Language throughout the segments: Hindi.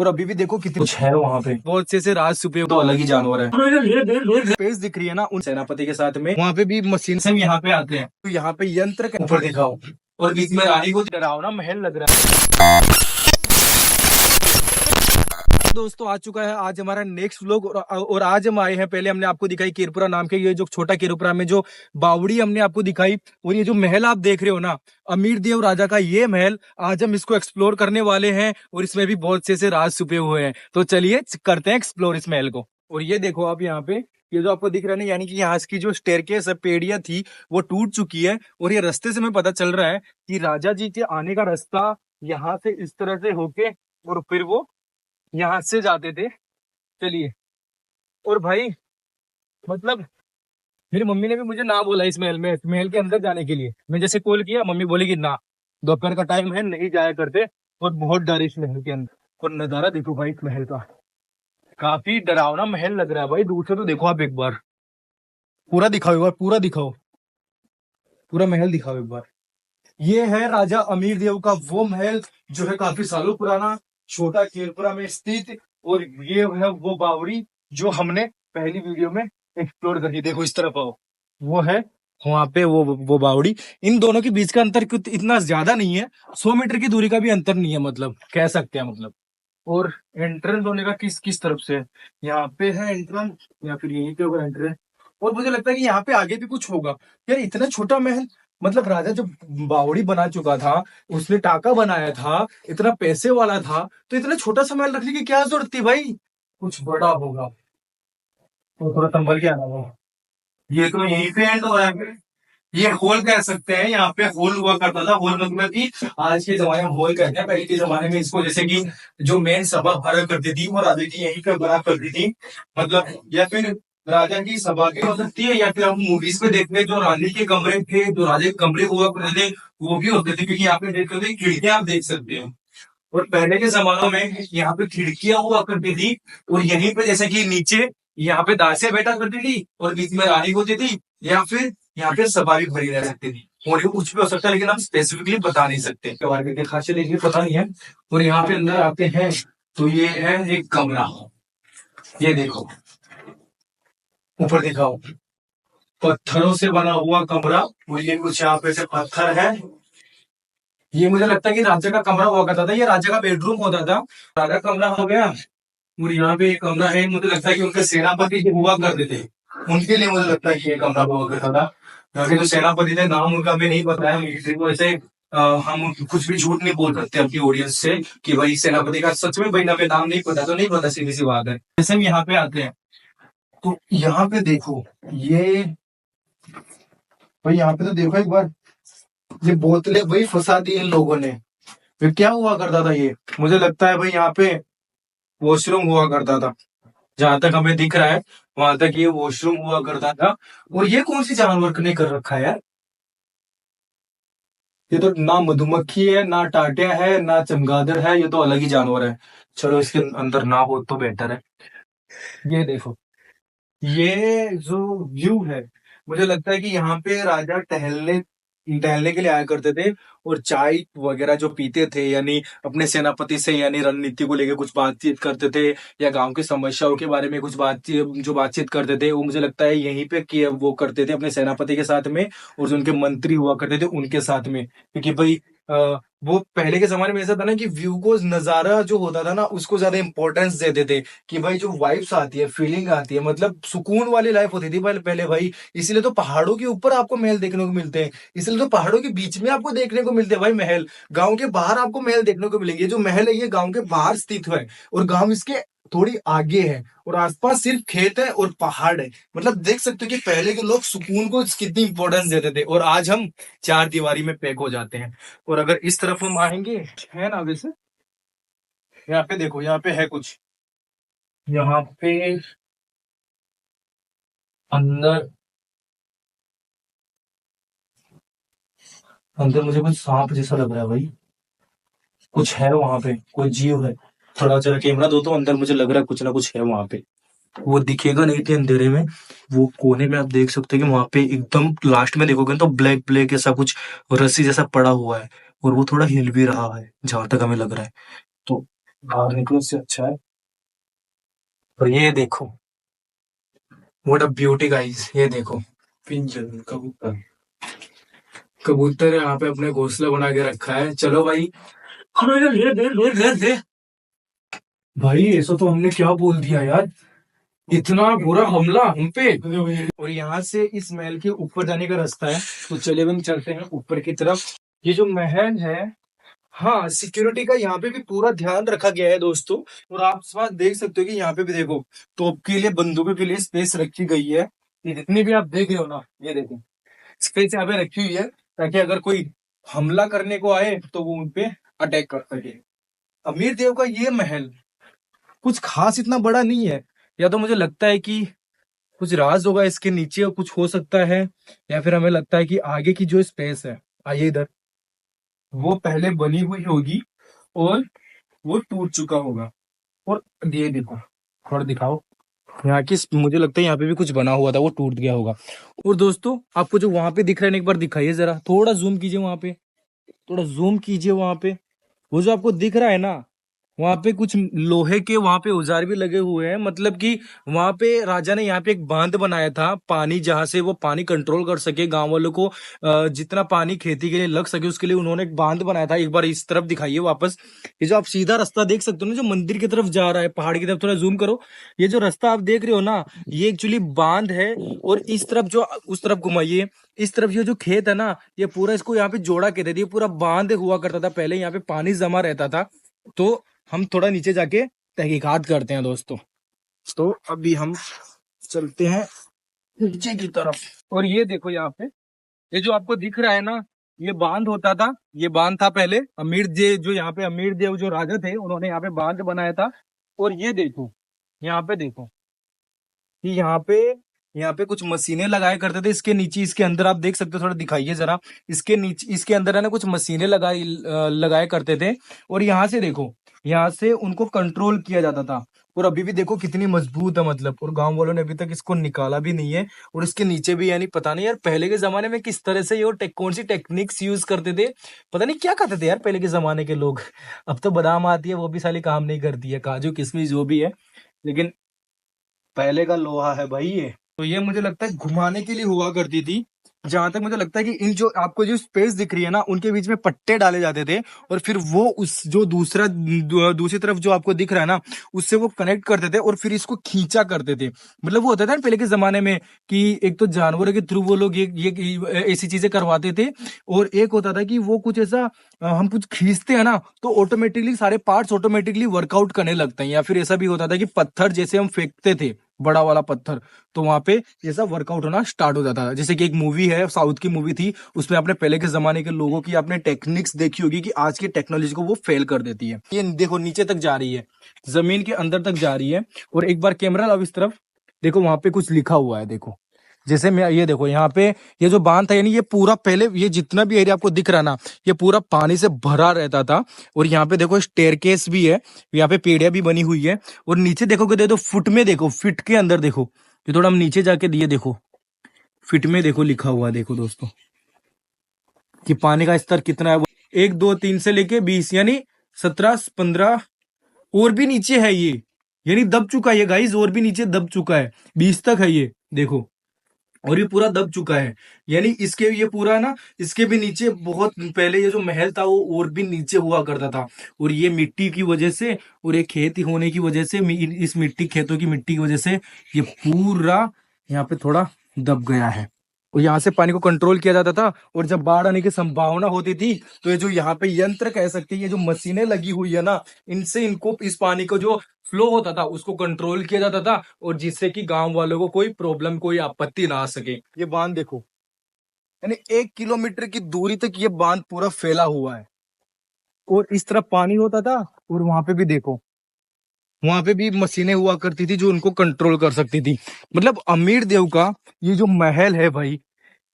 और अभी भी देखो कितनी कुछ है वहाँ पे, बहुत अच्छे से राज छुपे, तो अलग ही जानवर है। स्पेस दिख रही है ना उन सेनापति के साथ में, वहाँ पे भी मशीन से यहाँ पे आते हैं। तो यहाँ पे यंत्र के ऊपर दिखाओ और बीच में रानी को डरावना महल लग रहा है। दोस्तों आ चुका है आज हमारा नेक्स्ट व्लॉग और आज हम आए हैं, पहले हमने आपको दिखाई केरपुरा नाम के ये जो छोटा केरपुरा में जो बावड़ी हमने आपको दिखाई, और ये जो महल आप देख रहे हो ना अमीर देव राजा का, ये महल आज हम इसको एक्सप्लोर करने वाले हैं और इसमें भी बहुत से राज छुपे हुए हैं। तो चलिए करते हैं एक्सप्लोर इस महल को। और ये देखो आप यहाँ पे, ये जो आपको दिख रहा है ना, यानी कि यहाँ की जो स्टेयरकेस है, पेड़ियां थी वो टूट चुकी है। और ये रास्ते से हमें पता चल रहा है कि राजा जी के आने का रास्ता यहाँ से इस तरह से होके और फिर वो यहाँ से जाते थे। चलिए, और भाई मतलब मेरी मम्मी ने भी मुझे ना बोला इस महल में, महल के अंदर जाने के लिए। मैं जैसे कॉल किया, मम्मी बोली कि ना, दोपहर का टाइम है, नहीं जाया करते, और बहुत डर इस महल के अंदर। और नजारा देखो भाई इस महल का, काफी डरावना महल लग रहा है भाई। दूर से तो देखो आप एक बार, पूरा दिखाओ एक बार, पूरा दिखाओ, पूरा महल दिखाओ एक बार। ये है राजा अमीर देव का वो महल जो है काफी सालों पुराना, छोटा केरपुरा में स्थित। और ये है वो बावड़ी जो हमने पहली वीडियो में एक्सप्लोर करी। देखो इस तरफ आओ, वो है वहां पे वो बावड़ी। इन दोनों के बीच का अंतर इतना ज्यादा नहीं है, 100 मीटर की दूरी का भी अंतर नहीं है, मतलब कह सकते हैं मतलब। और एंट्रेंस होने का किस किस तरफ से है, यहाँ पे है एंट्रेंस या फिर यहीं पे होगा एंट्रेंस। और मुझे लगता है कि यहाँ पे आगे भी कुछ होगा यार। इतना छोटा महल, मतलब राजा जो बावड़ी बना चुका था, उसने टाका बनाया था, इतना पैसे वाला था, तो इतना छोटा सा महल रखने की क्या जरूरत थी भाई। कुछ बड़ा होगा तो थोड़ा संभल के आना होगा। ये तो यहीं पे एंड हो रहा है। ये हॉल कह सकते हैं, यहाँ पे हॉल हुआ करता था। हॉल मतलब कि आज के जमाने में हॉल कहते हैं, पहले के जमाने में इसको जैसे कि जो मेन सभा भरा करती थी वो राजा की यहीं पे बना करती थी, मतलब। या फिर राजा की सभा की हो सकती है, या फिर हम मूवीज पे देखते हैं जो रानी के कमरे थे, जो राजा के कमरे हुआ करते थे, वो भी होते थे। क्योंकि यहाँ पे देख सकते खिड़कियां आप देख सकते हो। और पहले के जमानों में यहाँ पे खिड़कियां हुआ करती थी, और यहीं पे जैसे कि नीचे यहाँ पे दासियां बैठा करती थी और बीच में रानी होती थी, या फिर यहाँ पे सभा भी भरी रह सकती थी। और ये कुछ भी हो सकता है, लेकिन हम स्पेसिफिकली बता नहीं सकते के बारे में, खास लेकिन पता नहीं है। और यहाँ पे अंदर आते हैं तो ये है एक कमरा, ये देखो ऊपर दिखाओ, पत्थरों से बना हुआ कमरा। और ये कुछ यहाँ पे से पत्थर है। ये मुझे लगता है कि राजा का कमरा हुआ करता था, ये राजा का बेडरूम होता था। राजा कमरा हो गया, और यहाँ पे एक कमरा है, मुझे लगता है कि उनके सेनापति जो हुआ करते थे उनके लिए मुझे लगता है कि ये कमरा हुआ करता था। क्योंकि जो सेनापति थे, नाम उनका हमें नहीं पता है मिलिट्री को, ऐसे हम कुछ भी झूठ नहीं बोल सकते अपनी ऑडियंस से कि भाई सेनापति का सच में भाई हमें नाम नहीं पता, तो नहीं पता, सीधी सी बात है। जैसे हम यहाँ पे आते हैं तो यहाँ पे देखो, ये भाई यहाँ पे तो देखो एक बार, ये बोतलें वही फंसा दी इन लोगों ने। फिर क्या हुआ करता था ये, मुझे लगता है भाई यहाँ पे वॉशरूम हुआ करता था, जहां तक हमें दिख रहा है वहां तक ये वॉशरूम हुआ करता था। और ये कौन सी जानवर ने कर रखा है यार, ये तो ना मधुमक्खी है, ना टाटिया है, ना चमगादड़ है, ये तो अलग ही जानवर है। चलो इसके अंदर ना हो तो बेटर है। ये देखो, ये जो व्यू है, मुझे लगता है कि यहाँ पे राजा टहलने टहलने के लिए आया करते थे, और चाय वगैरह जो पीते थे, यानी अपने सेनापति से यानी रणनीति को लेकर कुछ बातचीत करते थे, या गांव की समस्याओं के बारे में कुछ बातचीत करते थे, वो मुझे लगता है यहीं पे कि वो करते थे अपने सेनापति के साथ में, और जो उनके मंत्री हुआ करते थे उनके साथ में। क्योंकि भाई वो पहले के जमाने में ऐसा था ना कि व्यू को, नजारा जो होता था ना उसको ज्यादा इंपॉर्टेंस देते थे, कि भाई जो वाइब्स आती है, फीलिंग आती है, मतलब सुकून वाली लाइफ होती थी पहले भाई। इसलिए तो पहाड़ों के ऊपर आपको महल देखने को मिलते हैं, इसलिए तो पहाड़ों के बीच में आपको देखने को मिलते हैं भाई महल। गांव के बाहर आपको महल देखने को मिलेंगे। जो महल है ये गांव के बाहर स्थित है, और गांव इसके थोड़ी आगे है, और आसपास सिर्फ खेत है और पहाड़ है। मतलब देख सकते हो कि पहले के लोग सुकून को कितनी इंपॉर्टेंस देते थे, और आज हम चार दीवारी में पैक हो जाते हैं। और अगर इस तरफ हम आएंगे, है ना, वैसे यहाँ पे देखो, यहाँ पे है कुछ, यहाँ पे अंदर अंदर मुझे कुछ सांप जैसा लग रहा है भाई, कुछ है वहां पे, कोई जीव है। थोड़ा जरा कैमरा दो, तो अंदर मुझे लग रहा है कुछ ना कुछ है वहां पे। वो दिखेगा नहीं थे अंधेरे में। वो कोने में आप देख सकते हो कि वहां पे एकदम लास्ट में देखोगे तो ब्लैक ब्लैक ऐसा कुछ रस्सी जैसा पड़ा हुआ है, और वो थोड़ा हिल भी रहा है जहां तक हमें लग रहा है। तो बाहर निकलो से अच्छा है। और ये देखो, व्हाट अ ब्यूटी गाइस, ये देखो पिंजन कबूतर। कबूतर यहाँ पे अपने घोंसला बना के रखा है। चलो भाई, भाई ऐसा तो हमने क्या बोल दिया यार, इतना बुरा हमला हम पे। और यहाँ से इस महल के ऊपर जाने का रास्ता है, तो चले हम चलते हैं ऊपर की तरफ। ये जो महल है, हाँ, सिक्योरिटी का यहाँ पे भी पूरा ध्यान रखा गया है दोस्तों। और आप इस बात देख सकते हो कि यहाँ पे भी देखो, तोप के लिए, बंदूकों के लिए स्पेस रखी गई है। ये जितनी भी आप देख रहे हो ना, ये देखो स्पेस यहाँ पे रखी हुई है, ताकि अगर कोई हमला करने को आए तो वो उनपे अटैक कर सके। अमीर देव का ये महल कुछ खास इतना बड़ा नहीं है, या तो मुझे लगता है कि कुछ राज होगा इसके नीचे, और कुछ हो सकता है, या फिर हमें लगता है कि आगे की जो स्पेस है, आइए इधर, वो पहले बनी हुई होगी और वो टूट चुका होगा। और ये देखो, थोड़ा दिखाओ यहाँ की, मुझे लगता है यहाँ पे भी कुछ बना हुआ था, वो टूट गया होगा। और दोस्तों, आपको जो वहां पे दिख रहा है ना, एक बार दिखाइए जरा, थोड़ा जूम कीजिए वहां पे, थोड़ा जूम कीजिए वहां पे। वो जो आपको दिख रहा है ना, वहां पे कुछ लोहे के वहां पे औजार भी लगे हुए हैं, मतलब कि वहां पे राजा ने यहाँ पे एक बांध बनाया था, पानी जहां से वो पानी कंट्रोल कर सके, गांव वालों को जितना पानी खेती के लिए लग सके उसके लिए उन्होंने एक बांध बनाया था। एक बार इस तरफ दिखाइए वापस, ये जो आप सीधा रास्ता देख सकते हो ना, जो मंदिर की तरफ जा रहा है, पहाड़ की तरफ, थोड़ा जूम करो। ये जो रास्ता आप देख रहे हो ना, ये एक्चुअली बांध है। और इस तरफ जो, उस तरफ घुमाइए, इस तरफ ये जो खेत है ना, ये पूरा, इसको यहाँ पे जोड़ा कहते थे, ये पूरा बांध हुआ करता था पहले, यहाँ पे पानी जमा रहता था। तो हम थोड़ा नीचे जाके तहकीकात करते हैं दोस्तों। तो अभी हम चलते हैं नीचे की तरफ। और ये देखो यहाँ पे, ये जो आपको दिख रहा है ना, ये बांध होता था, ये बांध था पहले। अमीर देव, जो यहाँ पे अमीर देव जो राजा थे, उन्होंने यहाँ पे बांध बनाया था। और ये देखो, यहाँ पे देखो कि यहाँ पे कुछ मशीनें लगाया करते थे इसके नीचे, इसके अंदर आप देख सकते हो, थोड़ा दिखाइए जरा। इसके नीचे, इसके अंदर है ना, कुछ मशीनें लगाया करते थे। और यहाँ से देखो, यहाँ से उनको कंट्रोल किया जाता था। और अभी भी देखो कितनी मजबूत है, मतलब, और गांव वालों ने अभी तक इसको निकाला भी नहीं है। और इसके नीचे भी, यानी पता नहीं यार पहले के जमाने में किस तरह से ये कौन सी टेक्निक्स यूज करते थे, पता नहीं क्या करते थे यार पहले के जमाने के लोग। अब तो बादाम आती है, वो भी साली काम नहीं करती है, काजू किशमिश जो भी है, लेकिन पहले का लोहा है भाई ये। तो ये मुझे लगता है घुमाने के लिए हुआ करती थी। जहां तक मुझे लगता है कि इन जो आपको जो स्पेस दिख रही है ना, उनके बीच में पट्टे डाले जाते थे, और फिर वो उस जो दूसरी तरफ जो आपको दिख रहा है ना, उससे वो कनेक्ट करते थे और फिर इसको खींचा करते थे। मतलब वो होता था ना पहले के जमाने में, कि एक तो जानवरों के थ्रू वो लोग ये ऐसी चीजें करवाते थे, और एक होता था कि वो कुछ ऐसा, हम कुछ खींचते हैं ना, तो ऑटोमेटिकली सारे पार्ट्स ऑटोमेटिकली वर्कआउट करने लगते हैं। या फिर ऐसा भी होता था कि पत्थर जैसे हम फेंकते थे, बड़ा वाला पत्थर, तो वहां पे ऐसा वर्कआउट होना स्टार्ट हो जाता था। जैसे कि एक मूवी है, साउथ की मूवी थी, उसमें आपने पहले के जमाने के लोगों की आपने टेक्निक्स देखी होगी कि आज की टेक्नोलॉजी को वो फेल कर देती है। ये देखो नीचे तक जा रही है, जमीन के अंदर तक जा रही है। और एक बार कैमरा लाओ इस तरफ, देखो वहां पे कुछ लिखा हुआ है, देखो। जैसे मैं ये देखो यहाँ पे, ये जो बांध था, यानी ये पूरा पहले, ये जितना भी एरिया आपको दिख रहा ना, ये पूरा पानी से भरा रहता था। और यहाँ पे देखो स्टेयरकेस भी है, यहाँ पे पेड़िया भी बनी हुई है। और नीचे देखोगे, दे दो फुट में, देखो फिट के अंदर देखो, ये थोड़ा हम नीचे जाके दिए, देखो फिट में देखो लिखा हुआ है, देखो दोस्तों कि पानी का स्तर कितना है। वो 1 2 3 से लेके 20, यानी 17 15, और भी नीचे है ये, यानी दब चुका है ये गाइस, और भी नीचे दब चुका है, 20 तक है ये देखो। और ये पूरा दब चुका है, यानी इसके, ये पूरा ना, इसके भी नीचे बहुत पहले ये जो महल था वो और भी नीचे हुआ करता था। और ये मिट्टी की वजह से, और ये खेत होने की वजह से, इस मिट्टी, खेतों की मिट्टी की वजह से ये पूरा यहाँ पे थोड़ा दब गया है। और यहाँ से पानी को कंट्रोल किया जाता था। और जब बाढ़ आने की संभावना होती थी, तो ये जो यहाँ पे यंत्र कह सकते हैं, ये जो मशीनें लगी हुई है ना, इनसे इनको, इस पानी को जो फ्लो होता था उसको कंट्रोल किया जाता था, और जिससे कि गांव वालों को कोई प्रॉब्लम, कोई आपत्ति ना आ सके। ये बांध देखो, यानी 1 किलोमीटर की दूरी तक ये बांध पूरा फैला हुआ है। और इस तरफ पानी होता था, और वहां पे भी देखो, वहां पे भी मशीनें हुआ करती थी जो उनको कंट्रोल कर सकती थी। मतलब अमीर देव का ये जो महल है भाई,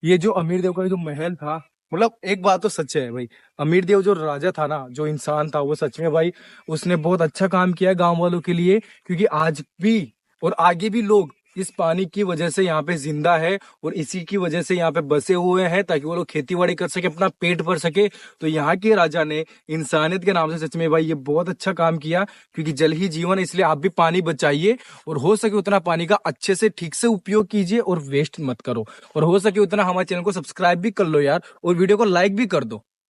ये जो अमीर देव का ये जो महल था, मतलब एक बात तो सच है भाई, अमीर देव जो राजा था ना, जो इंसान था, वो सच में भाई उसने बहुत अच्छा काम किया है गांव वालों के लिए। क्योंकि आज भी और आगे भी लोग इस पानी की वजह से यहाँ पे जिंदा है और इसी की वजह से यहाँ पे बसे हुए हैं ताकि वो लोग खेती बाड़ी कर सके, अपना पेट भर सके। तो यहाँ के राजा ने इंसानियत के नाम से सच में भाई ये बहुत अच्छा काम किया, क्योंकि जल ही जीवन है, इसलिए आप भी पानी बचाइए और हो सके उतना पानी का अच्छे से ठीक से उपयोग कीजिए और वेस्ट मत करो। और हो सके उतना हमारे चैनल को सब्सक्राइब भी कर लो यार, और वीडियो को लाइक भी कर दो।